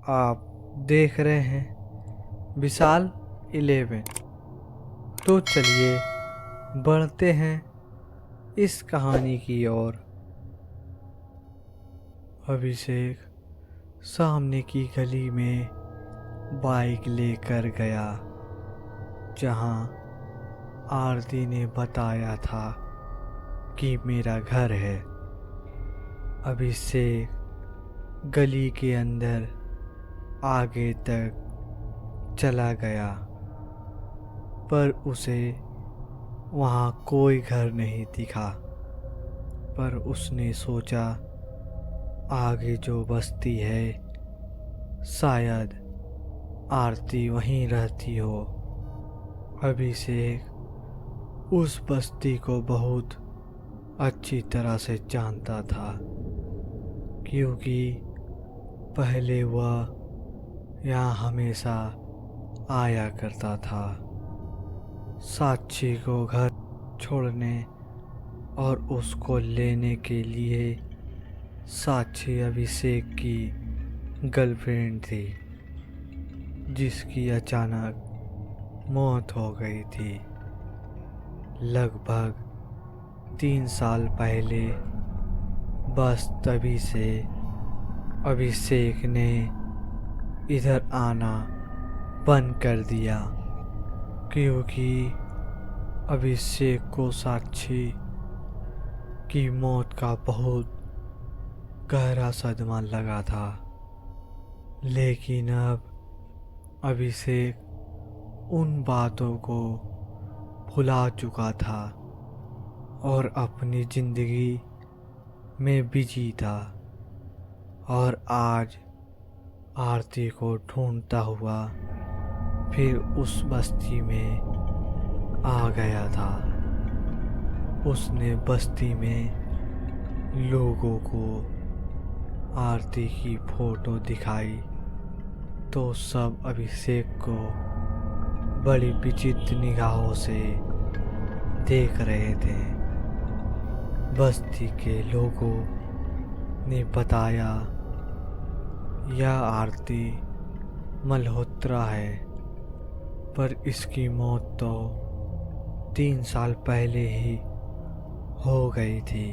आप देख रहे हैं विशाल 11। तो चलिए बढ़ते हैं इस कहानी की ओर। अभिषेक सामने की गली में बाइक लेकर गया जहां आरती ने बताया था कि मेरा घर है। अभिषेक गली के अंदर आगे तक चला गया पर उसे वहाँ कोई घर नहीं दिखा। पर उसने सोचा आगे जो बस्ती है शायद आरती वहीं रहती हो। अभिषेक उस बस्ती को बहुत अच्छी तरह से जानता था क्योंकि पहले वह यहाँ हमेशा आया करता था। साक्षी को घर छोड़ने और उसको लेने के लिए। साक्षी अभिषेक की गर्लफ्रेंड थी जिसकी अचानक मौत हो गई थी लगभग 3 साल पहले। बस तभी से अभिषेक ने इधर आना बंद कर दिया क्योंकि अभिषेक को साक्षी की मौत का बहुत गहरा सदमा लगा था। लेकिन अब अभिषेक उन बातों को भुला चुका था और अपनी जिंदगी में बिजी था और आज आरती को ढूंढता हुआ फिर उस बस्ती में आ गया था। उसने बस्ती में लोगों को आरती की फोटो दिखाई तो सब अभिषेक को बड़ी विचित्र निगाहों से देख रहे थे। बस्ती के लोगों ने बताया यह आरती मल्होत्रा है पर इसकी मौत तो 3 साल पहले ही हो गई थी।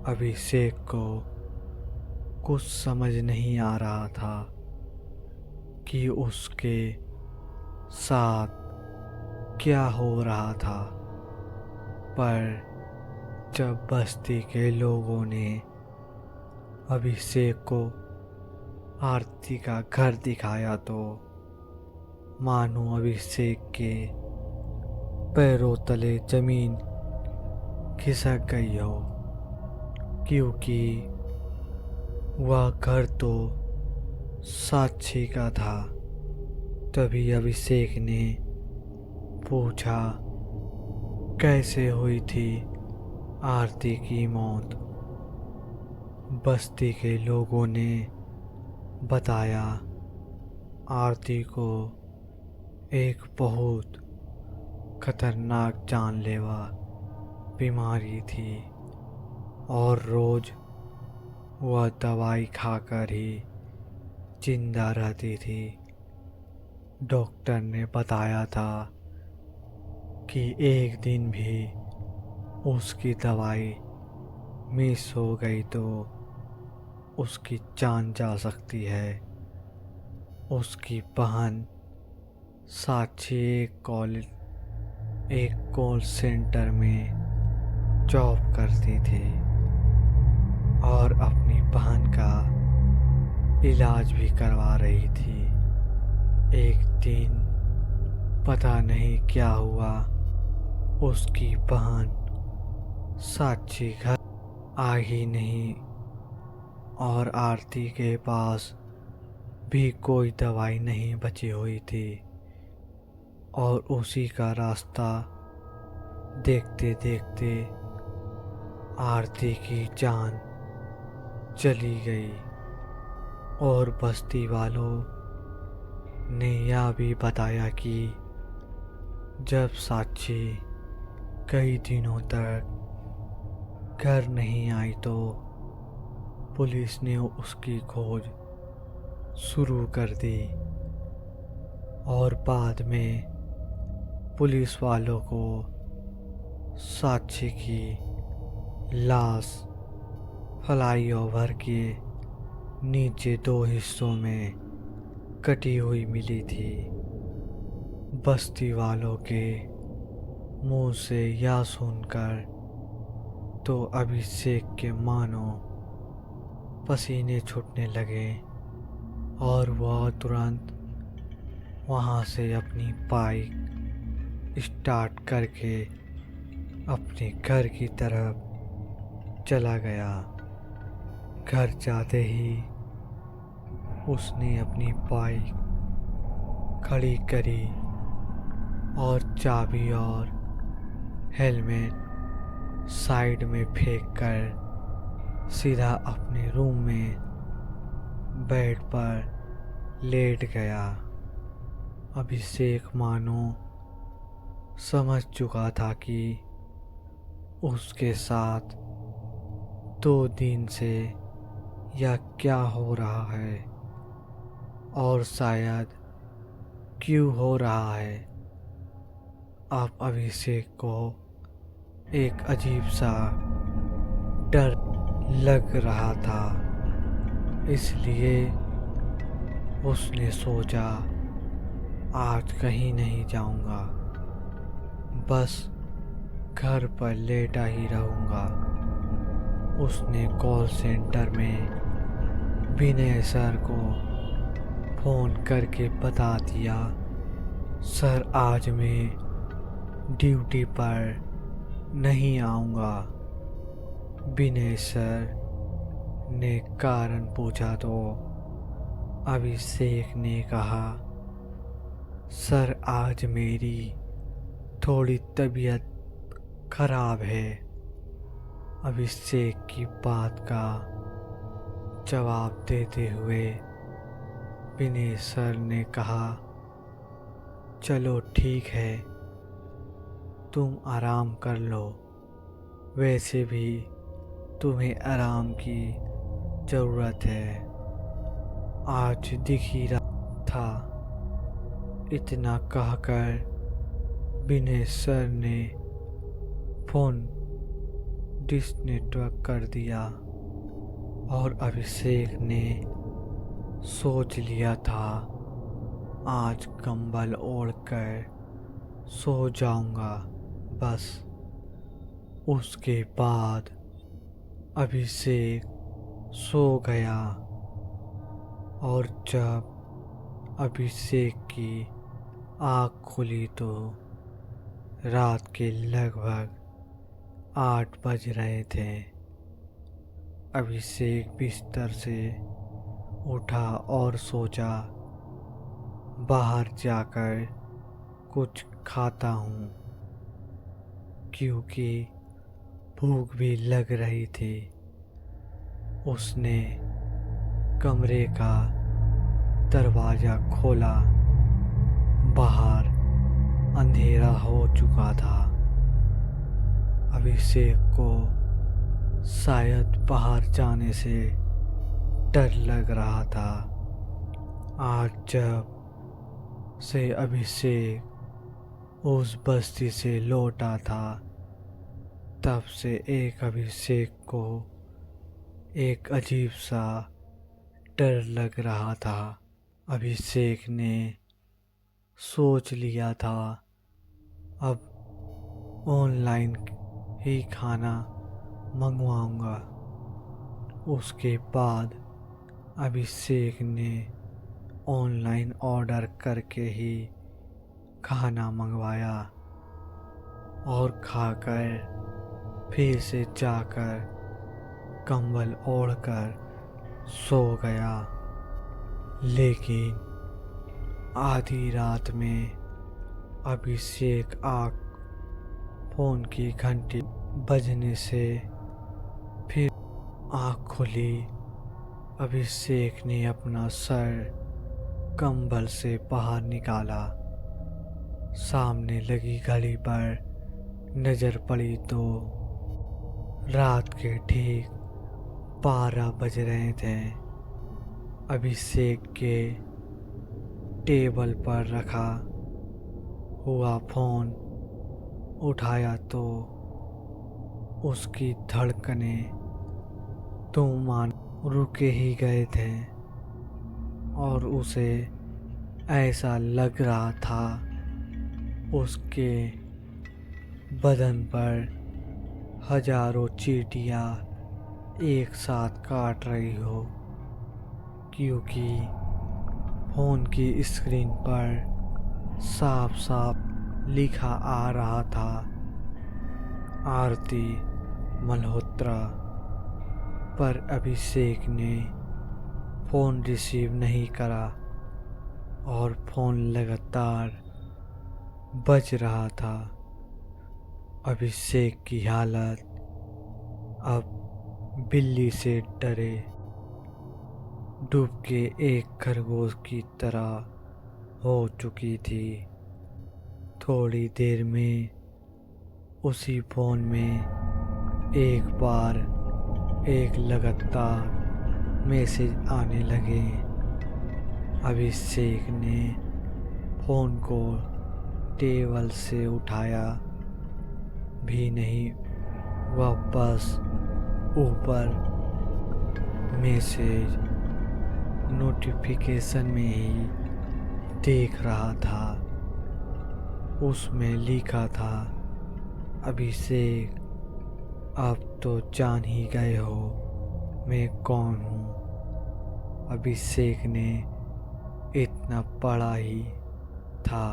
अभिषेक को कुछ समझ नहीं आ रहा था कि उसके साथ क्या हो रहा था। पर जब बस्ती के लोगों ने अभिषेक को आरती का घर दिखाया तो मानो अभिषेक के पैरों तले जमीन खिसक गई हो क्योंकि वह घर तो साक्षी का था। तभी अभिषेक ने पूछा कैसे हुई थी आरती की मौत। बस्ती के लोगों ने बताया आरती को एक बहुत खतरनाक जानलेवा बीमारी थी और रोज वह दवाई खाकर ही जिंदा रहती थी। डॉक्टर ने बताया था कि एक दिन भी उसकी दवाई मिस हो गई तो उसकी जान जा सकती है। उसकी बहन साक्षी एक कॉल सेंटर में जॉब करती थी और अपनी बहन का इलाज भी करवा रही थी। एक दिन पता नहीं क्या हुआ उसकी बहन साक्षी घर आ ही नहीं और आरती के पास भी कोई दवाई नहीं बची हुई थी और उसी का रास्ता देखते देखते आरती की जान चली गई। और बस्ती वालों ने यह भी बताया कि जब साक्षी कई दिनों तक घर नहीं आई तो पुलिस ने उसकी खोज शुरू कर दी और बाद में पुलिस वालों को साक्षी की लाश फ्लाईओवर के नीचे 2 हिस्सों में कटी हुई मिली थी। बस्ती वालों के मुंह से यह सुनकर तो अभिषेक के मानो पसीने छूटने लगे और वह तुरंत वहां से अपनी बाइक स्टार्ट करके अपने घर की तरफ चला गया। घर जाते ही उसने अपनी बाइक खड़ी करी और चाबी और हेलमेट साइड में फेंक कर सीधा अपने रूम में बेड पर लेट गया। अभिषेक मानो समझ चुका था कि उसके साथ 2 दिन से यह क्या हो रहा है और शायद क्यों हो रहा है। अब अभिषेक को एक अजीब सा डर लग रहा था, इसलिए उसने सोचा आज कहीं नहीं जाऊंगा, बस घर पर लेटा ही रहूंगा। उसने कॉल सेंटर में विनय सर को फोन करके बता दिया, सर आज मैं ड्यूटी पर नहीं आऊंगा। विनय सर ने कारण पूछा तो अभिषेक ने कहा, सर आज मेरी थोड़ी तबीयत खराब है। अभिषेक की बात का जवाब देते हुए विनय सर ने कहा, चलो ठीक है, तुम आराम कर लो, वैसे भी तुम्हें आराम की ज़रूरत है। आज दिख ही रहा था। इतना कहकर विनय सर ने फोन डिसनेटवर्क कर दिया और अभिषेक ने सोच लिया था आज कंबल ओढ़कर सो जाऊंगा बस। उसके बाद अभिषेक सो गया और जब अभिषेक की आँख खुली तो रात के लगभग 8 बज रहे थे। अभिषेक बिस्तर से उठा और सोचा बाहर जाकर कुछ खाता हूँ, क्योंकि भूख भी लग रही थी। उसने कमरे का दरवाज़ा खोला। बाहर अंधेरा हो चुका था। अभिषेक को शायद बाहर जाने से डर लग रहा था। आज जब से अभिषेक उस बस्ती से लौटा था, तब से एक अभिषेक को एक अजीब सा डर लग रहा था। अभिषेक ने सोच लिया था अब ऑनलाइन ही खाना मंगवाऊंगा। उसके बाद अभिषेक ने ऑनलाइन ऑर्डर करके ही खाना मंगवाया और खाकर फिर से जाकर कंबल ओढ़कर सो गया। लेकिन आधी रात में अभिषेक फोन की घंटी बजने से फिर आँख खुली। अभिषेक ने अपना सर कंबल से बाहर निकाला। सामने लगी घड़ी पर नजर पड़ी तो रात के ठीक 12 बज रहे थे। अभिषेक के टेबल पर रखा हुआ फोन उठाया तो उसकी धड़कनें तो मान रुके ही गए थे और उसे ऐसा लग रहा था उसके बदन पर हजारों चींटियां एक साथ काट रही हो, क्योंकि फोन की स्क्रीन पर साफ साफ लिखा आ रहा था आरती मल्होत्रा। पर अभिषेक ने फोन रिसीव नहीं करा और फोन लगातार बज रहा था। अभिषेक की हालत अब बिल्ली से डरे डूब के एक खरगोश की तरह हो चुकी थी। थोड़ी देर में उसी फोन में एक बार एक लगातार मैसेज आने लगे। अभिषेक ने फोन को टेबल से उठाया भी नहीं, वापस ऊपर मैसेज नोटिफिकेशन में ही देख रहा था। उसमें लिखा था, अभिषेक अब तो जान ही गए हो मैं कौन हूँ। अभिषेक ने इतना पढ़ा ही था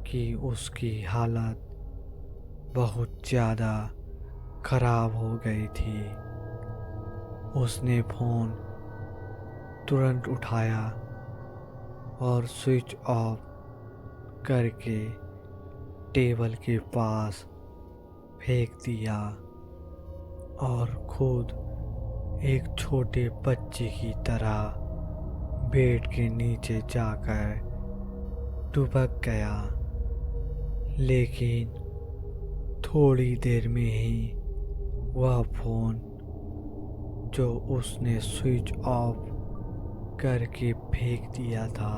कि उसकी हालत बहुत ज़्यादा खराब हो गई थी। उसने फोन तुरंत उठाया और स्विच ऑफ करके टेबल के पास फेंक दिया और खुद एक छोटे बच्चे की तरह बेड के नीचे जाकर दुबक गया। लेकिन थोड़ी देर में ही वह फोन जो उसने स्विच ऑफ करके फेंक दिया था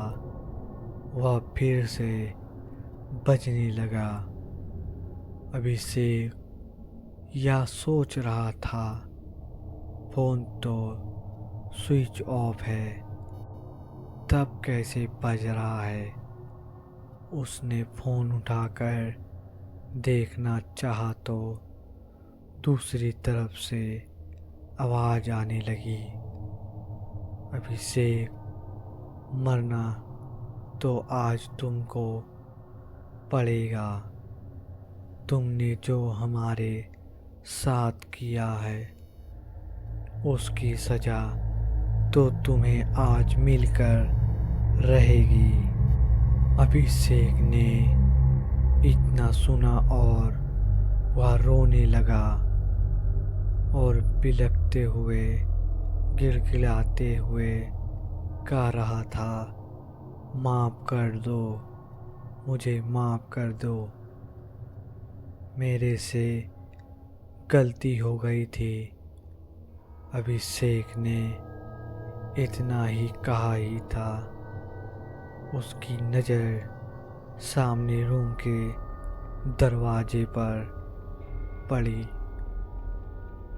वह फिर से बजने लगा। अभिषेक यह सोच रहा था फोन तो स्विच ऑफ है, तब कैसे बज रहा है। उसने फोन उठाकर देखना चाहा तो दूसरी तरफ से आवाज आने लगी, अभिषेक मरना तो आज तुमको पड़ेगा। तुमने जो हमारे साथ किया है उसकी सजा तो तुम्हें आज मिलकर रहेगी। अभिषेक ने इतना सुना और वह रोने लगा और बिलखते हुए गिड़गिड़ाते हुए कह रहा था, माफ़ कर दो, मुझे माफ़ कर दो, मेरे से गलती हो गई थी। अभिषेक ने इतना ही कहा ही था, उसकी नज़र सामने रूम के दरवाजे पर पड़ी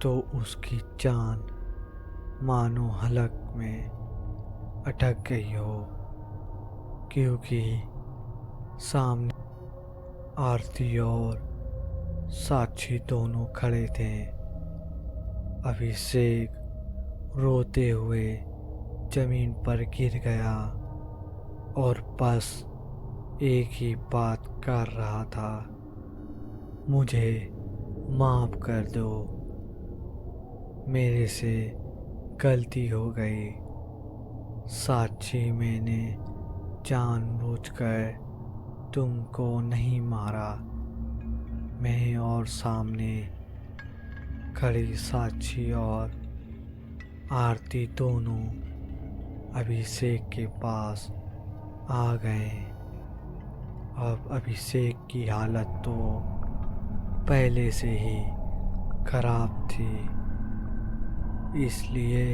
तो उसकी जान मानो हलक में अटक गई हो, क्योंकि सामने आरती और साक्षी दोनों खड़े थे। अभिषेक रोते हुए जमीन पर गिर गया और बस एक ही बात कर रहा था, मुझे माफ़ कर दो, मेरे से गलती हो गई। साक्षी, मैंने जानबूझकर तुमको नहीं मारा। मैं और सामने खड़ी साक्षी और आरती दोनों अभिषेक के पास आ गए। अब अभिषेक की हालत तो पहले से ही खराब थी, इसलिए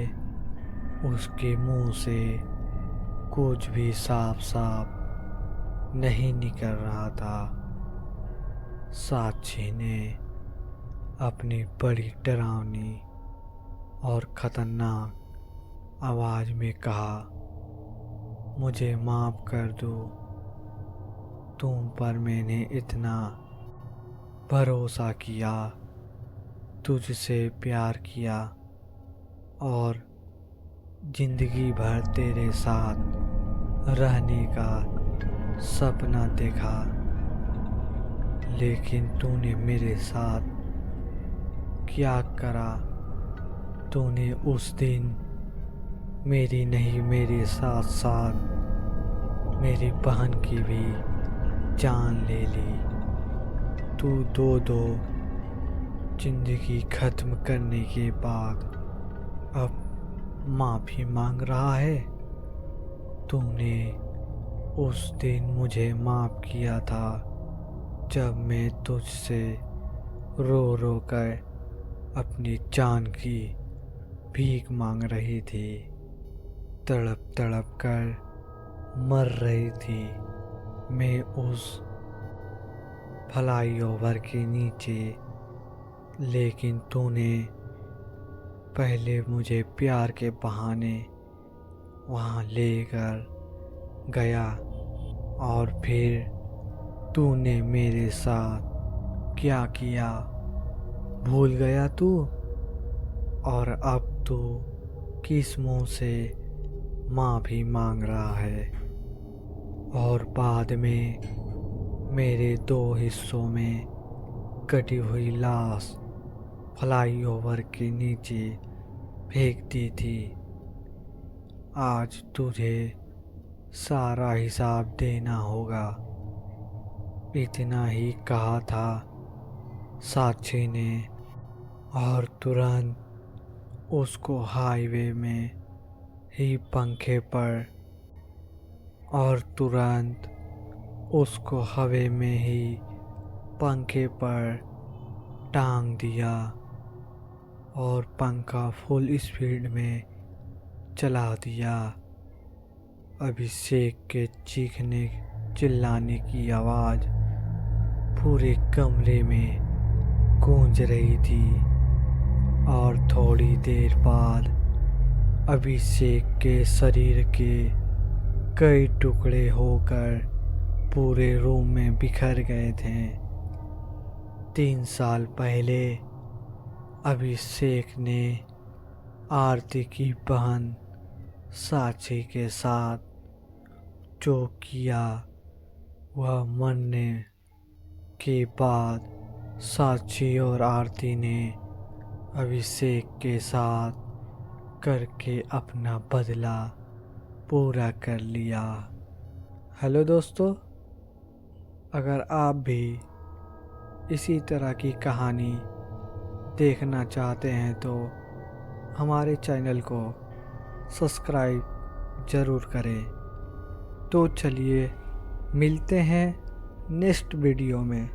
उसके मुंह से कुछ भी साफ साफ नहीं निकल रहा था। साक्षी ने अपनी बड़ी डरावनी और खतरनाक आवाज में कहा, मुझे माफ कर दो, तुम पर मैंने इतना भरोसा किया, तुझसे प्यार किया और जिंदगी भर तेरे साथ रहने का सपना देखा, लेकिन तूने मेरे साथ क्या करा। तूने उस दिन मेरी नहीं, मेरे साथ साथ मेरी बहन की भी जान ले ली। तू दो जिंदगी खत्म करने के बाद अब माफ़ी मांग रहा है। तूने उस दिन मुझे माफ़ किया था जब मैं तुझसे रो रो कर अपनी जान की भीख मांग रही थी, तड़प तड़प कर मर रही थी मैं उस फ्लाईओवर के नीचे। लेकिन तूने पहले मुझे प्यार के बहाने वहाँ लेकर गया और फिर तूने मेरे साथ क्या किया भूल गया तू। और अब तू किस मुंह से माफ़ी मांग रहा है और बाद में मेरे 2 हिस्सों में कटी हुई लाश फ्लाईओवर के नीचे फेंक दी थी। आज तुझे सारा हिसाब देना होगा। इतना ही कहा था साक्षी ने और तुरंत उसको हाईवे में ही पंखे पर और तुरंत उसको हवा में ही पंखे पर टांग दिया और पंखा फुल स्पीड में चला दिया। अभिषेक के चीखने चिल्लाने की आवाज़ पूरे कमरे में गूंज रही थी और थोड़ी देर बाद अभिषेक के शरीर के कई टुकड़े होकर पूरे रूम में बिखर गए थे। 3 साल पहले अभिषेक ने आरती की बहन साक्षी के साथ जो किया, वह मरने के बाद साक्षी और आरती ने अभिषेक के साथ करके अपना बदला पूरा कर लिया। हेलो दोस्तों, अगर आप भी इसी तरह की कहानी देखना चाहते हैं तो हमारे चैनल को सब्सक्राइब ज़रूर करें। तो चलिए मिलते हैं नेक्स्ट वीडियो में।